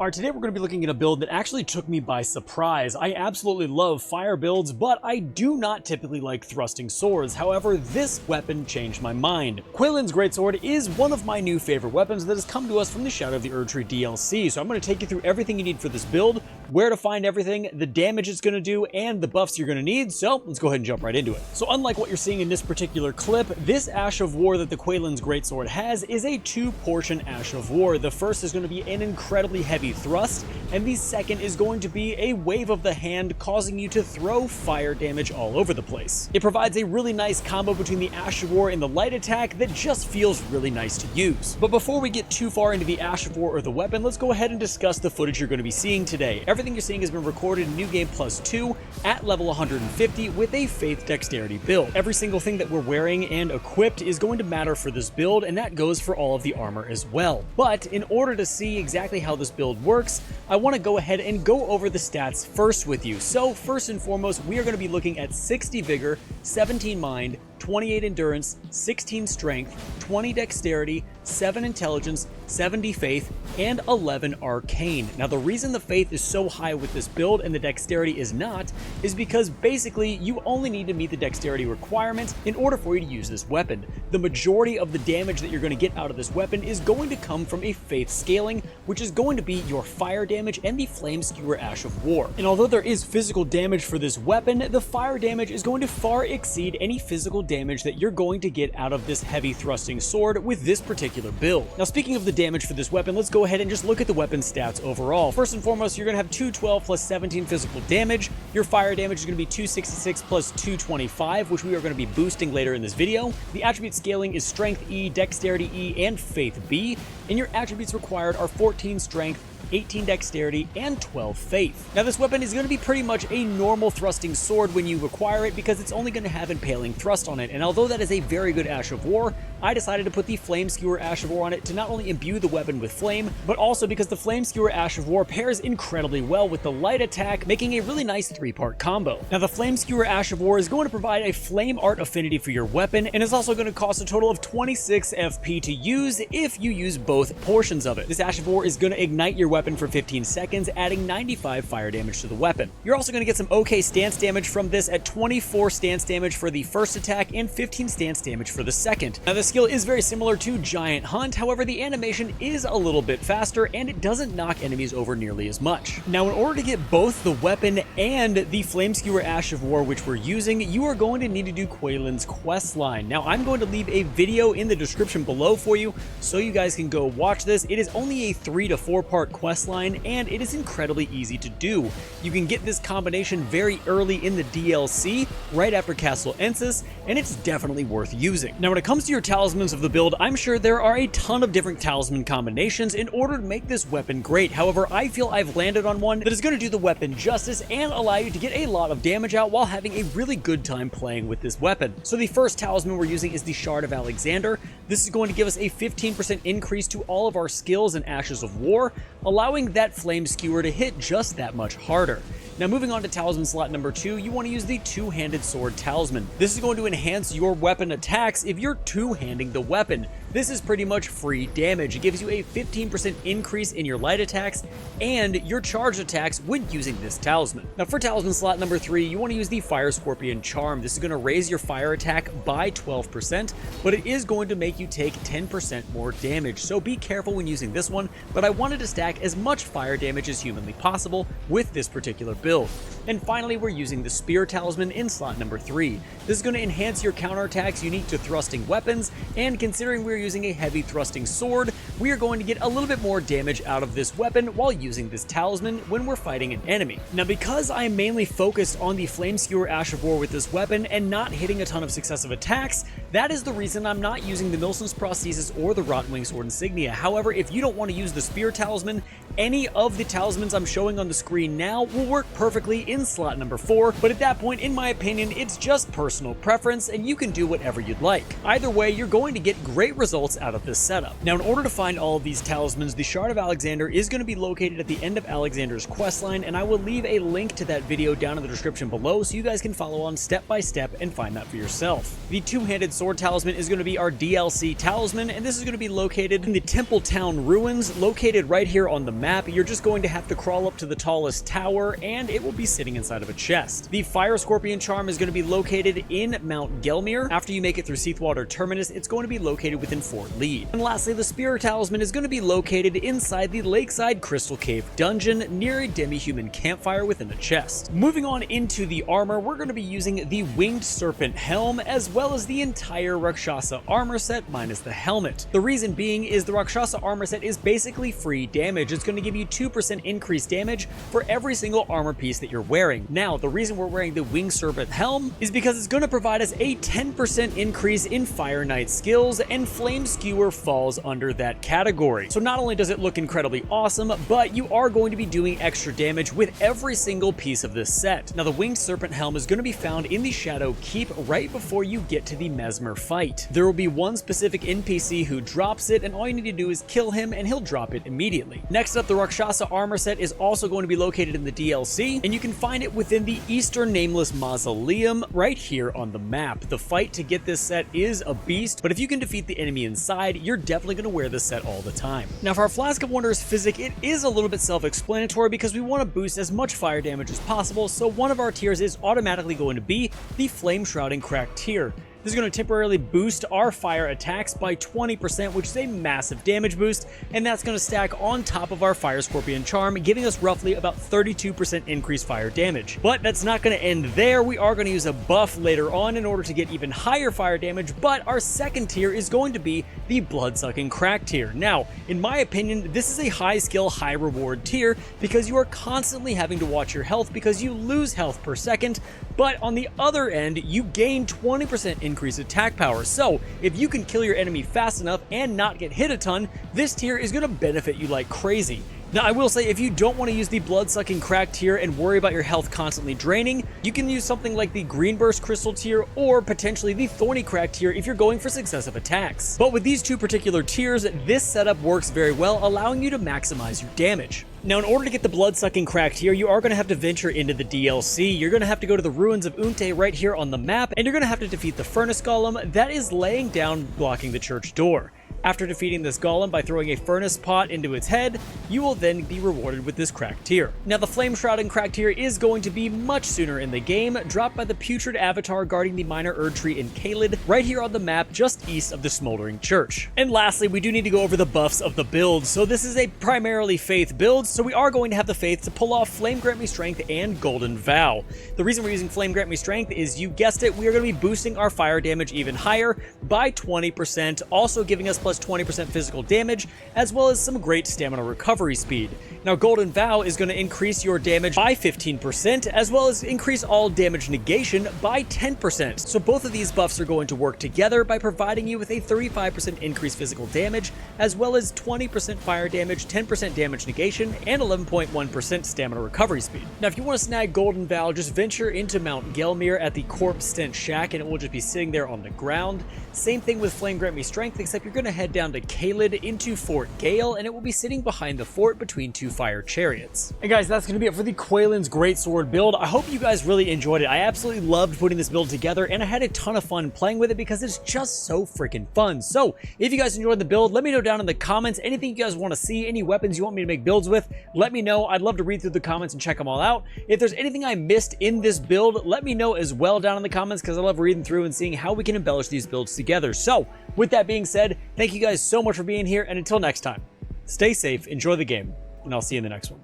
Alright, today we're going to be looking at a build that actually took me by surprise. I absolutely love fire builds, but I do not typically like thrusting swords. However, this weapon changed my mind. Queelin's greatsword is one of my new favorite weapons that has come to us from the Shadow of the Erdtree DLC, so I'm going to take you through everything you need for this build, where to find everything, the damage it's going to do, and the buffs you're going to need, so let's go ahead and jump right into it. So unlike what you're seeing in this particular clip, this Ash of War that the Queelin's greatsword has is a two-portion Ash of War. The first is going to be an incredibly heavy thrust, and the second is going to be a wave of the hand, causing you to throw fire damage all over the place. It provides a really nice combo between the Ash of War and the light attack that just feels really nice to use. But before we get too far into the Ash of War or the weapon, let's go ahead and discuss the footage you're going to be seeing today. Everything you're seeing has been recorded in New Game Plus 2 at level 150 with a Faith Dexterity build. Every single thing that we're wearing and equipped is going to matter for this build, and that goes for all of the armor as well. But in order to see exactly how this build works, I want to go ahead and go over the stats first with you. So first and foremost, we are going to be looking at 60 vigor, 17 mind, 28 endurance, 16 strength, 20 dexterity, 7 intelligence, 70 faith, and 11 arcane. Now the reason the faith is so high with this build and the dexterity is not is because basically you only need to meet the dexterity requirement in order for you to use this weapon. The majority of the damage that you're going to get out of this weapon is going to come from a faith scaling, which is going to be your fire damage and the flame skewer Ash of War. And although there is physical damage for this weapon, the fire damage is going to far exceed any physical damage that you're going to get out of this heavy thrusting sword with this particular build. Now speaking of the damage for this weapon, let's go ahead and just look at the weapon stats overall. First and foremost, you're going to have 212 plus 17 physical damage. Your fire damage is going to be 266 plus 225, which we are going to be boosting later in this video. The attribute scaling is Strength E, Dexterity E, and Faith B, and your attributes required are 14 Strength, 18 dexterity, and 12 faith. Now this weapon is going to be pretty much a normal thrusting sword when you acquire it because it's only going to have impaling thrust on it, and although that is a very good Ash of War, I decided to put the Flame Skewer Ash of War on it to not only imbue the weapon with flame, but also because the Flame Skewer Ash of War pairs incredibly well with the light attack, making a really nice three-part combo. Now the Flame Skewer Ash of War is going to provide a flame art affinity for your weapon, and is also going to cost a total of 26 FP to use if you use both portions of it. This Ash of War is going to ignite your weapon for 15 seconds, adding 95 fire damage to the weapon. You're also going to get some okay stance damage from this at 24 stance damage for the first attack and 15 stance damage for the second. Now the skill is very similar to Giant Hunt, however the animation is a little bit faster and it doesn't knock enemies over nearly as much. Now in order to get both the weapon and the Flame Skewer Ash of War which we're using, you are going to need to do Queelin's Questline. Now I'm going to leave a video in the description below for you so you guys can go watch this. It is only a 3 to 4 part questline and it is incredibly easy to do. You can get this combination very early in the DLC, right after Castle Ensis, and it's definitely worth using. Now when it comes to your talismans of the build, I'm sure there are a ton of different talisman combinations in order to make this weapon great. However, I feel I've landed on one that is going to do the weapon justice and allow you to get a lot of damage out while having a really good time playing with this weapon. So the first talisman we're using is the Shard of Alexander. This is going to give us a 15% increase to all of our skills and Ashes of War, allowing that flame skewer to hit just that much harder. Now moving on to talisman slot number 2, you want to use the two-handed sword talisman. This is going to enhance your weapon attacks if you're two-handing the weapon. This is pretty much free damage. It gives you a 15% increase in your light attacks and your charged attacks when using this talisman. Now for talisman slot number 3, you want to use the Fire Scorpion Charm. This is going to raise your fire attack by 12%, but it is going to make you take 10% more damage. So be careful when using this one, but I wanted to stack as much fire damage as humanly possible with this particular build. And finally, we're using the Spear Talisman in slot number 3. This is going to enhance your counterattacks unique to thrusting weapons, and considering we're using a heavy thrusting sword, we are going to get a little bit more damage out of this weapon while using this talisman when we're fighting an enemy. Now because I am mainly focused on the Flame Skewer Ash of War with this weapon and not hitting a ton of successive attacks, that is the reason I'm not using the Milson's Prosthesis or the Rottenwing Sword Insignia. However, if you don't want to use the Spear Talisman, any of the talismans I'm showing on the screen now will work perfectly in slot number 4, but at that point, in my opinion, it's just personal preference and you can do whatever you'd like. Either way, you're going to get great results out of this setup. Now in order to find all of these talismans, the Shard of Alexander is going to be located at the end of Alexander's questline, and I will leave a link to that video down in the description below so you guys can follow on step by step and find that for yourself. The two-handed Sword Talisman is going to be our DLC Talisman, and this is going to be located in the Temple Town Ruins, located right here on the map. You're just going to have to crawl up to the tallest tower, and it will be sitting inside of a chest. The Fire Scorpion Charm is going to be located in Mount Gelmir. After you make it through Seathwater Terminus, it's going to be located within Fort Lee. And lastly, the Spear Talisman is going to be located inside the Lakeside Crystal Cave dungeon near a demi-human campfire within a chest. Moving on into the armor, we're going to be using the Winged Serpent Helm as well as the entire Rakshasa armor set minus the helmet. The reason being is the Rakshasa armor set is basically free damage. It's going to give you 2% increased damage for every single armor piece that you're wearing. Now, the reason we're wearing the Winged Serpent Helm is because it's going to provide us a 10% increase in Fire Knight skills, and Flame Skewer falls under that category. So not only does it look incredibly awesome, but you are going to be doing extra damage with every single piece of this set. Now, the Winged Serpent Helm is going to be found in the Shadow Keep right before you get to the Mesmer fight. There will be one specific NPC who drops it, and all you need to do is kill him and he'll drop it immediately. Next up, the Rakshasa armor set is also going to be located in the DLC, and you can find it within the Eastern Nameless Mausoleum right here on the map. The fight to get this set is a beast, but if you can defeat the enemy inside, you're definitely going to wear this set all the time. Now, for our Flask of Wonders physic, it is a little bit self-explanatory because we want to boost as much fire damage as possible, so one of our tiers is automatically going to be the Flame Shrouding Crack tier. This is going to temporarily boost our fire attacks by 20%, which is a massive damage boost, and that's going to stack on top of our Fire Scorpion Charm, giving us roughly about 32% increased fire damage. But that's not going to end there. We are going to use a buff later on in order to get even higher fire damage, but our second tier is going to be the Bloodsucking Crack tier. Now, in my opinion, this is a high skill, high reward tier because you are constantly having to watch your health because you lose health per second, but on the other end, you gain 20% increased attack power. So if you can kill your enemy fast enough and not get hit a ton, this tier is going to benefit you like crazy. Now, I will say, if you don't want to use the Bloodsucking Crack tier and worry about your health constantly draining, you can use something like the Greenburst Crystal tier or potentially the Thorny Crack tier if you're going for successive attacks. But with these two particular tiers, this setup works very well, allowing you to maximize your damage. Now, in order to get the Bloodsucking Crack tier, you are going to have to venture into the DLC. You're going to have to go to the Ruins of Unte right here on the map, and you're going to have to defeat the Furnace Golem that is laying down blocking the church door. After defeating this golem by throwing a furnace pot into its head, you will then be rewarded with this crack tier. Now, the Flame Shrouding Crack tier is going to be much sooner in the game, dropped by the Putrid Avatar guarding the Minor Erd Tree in Caelid, right here on the map just east of the Smoldering Church. And lastly, we do need to go over the buffs of the build. So this is a primarily Faith build, so we are going to have the Faith to pull off Flame Grant Me Strength and Golden Vow. The reason we're using Flame Grant Me Strength is, you guessed it, we are going to be boosting our fire damage even higher by 20%, also giving us plus 20% physical damage, as well as some great stamina recovery speed. Now, Golden Vow is going to increase your damage by 15%, as well as increase all damage negation by 10%. So both of these buffs are going to work together by providing you with a 35% increased physical damage, as well as 20% fire damage, 10% damage negation, and 11.1% stamina recovery speed. Now, if you want to snag Golden Vow, just venture into Mount Gelmir at the Corpse Stench Shack, and it will just be sitting there on the ground. Same thing with Flame Grant Me Strength, except you're going to head down to Caelid into Fort Gale, and it will be sitting behind the fort between two fire chariots. And guys, that's going to be it for the Queelin's Greatsword build. I hope you guys really enjoyed it. I absolutely loved putting this build together, and I had a ton of fun playing with it because it's just so freaking fun. So if you guys enjoyed the build, let me know down in the comments anything you guys want to see, any weapons you want me to make builds with. Let me know. I'd love to read through the comments and check them all out. If there's anything I missed in this build, let me know as well down in the comments, because I love reading through and seeing how we can embellish these builds together. So with that being said, thank you guys so much for being here, and until next time, stay safe, enjoy the game, and I'll see you in the next one.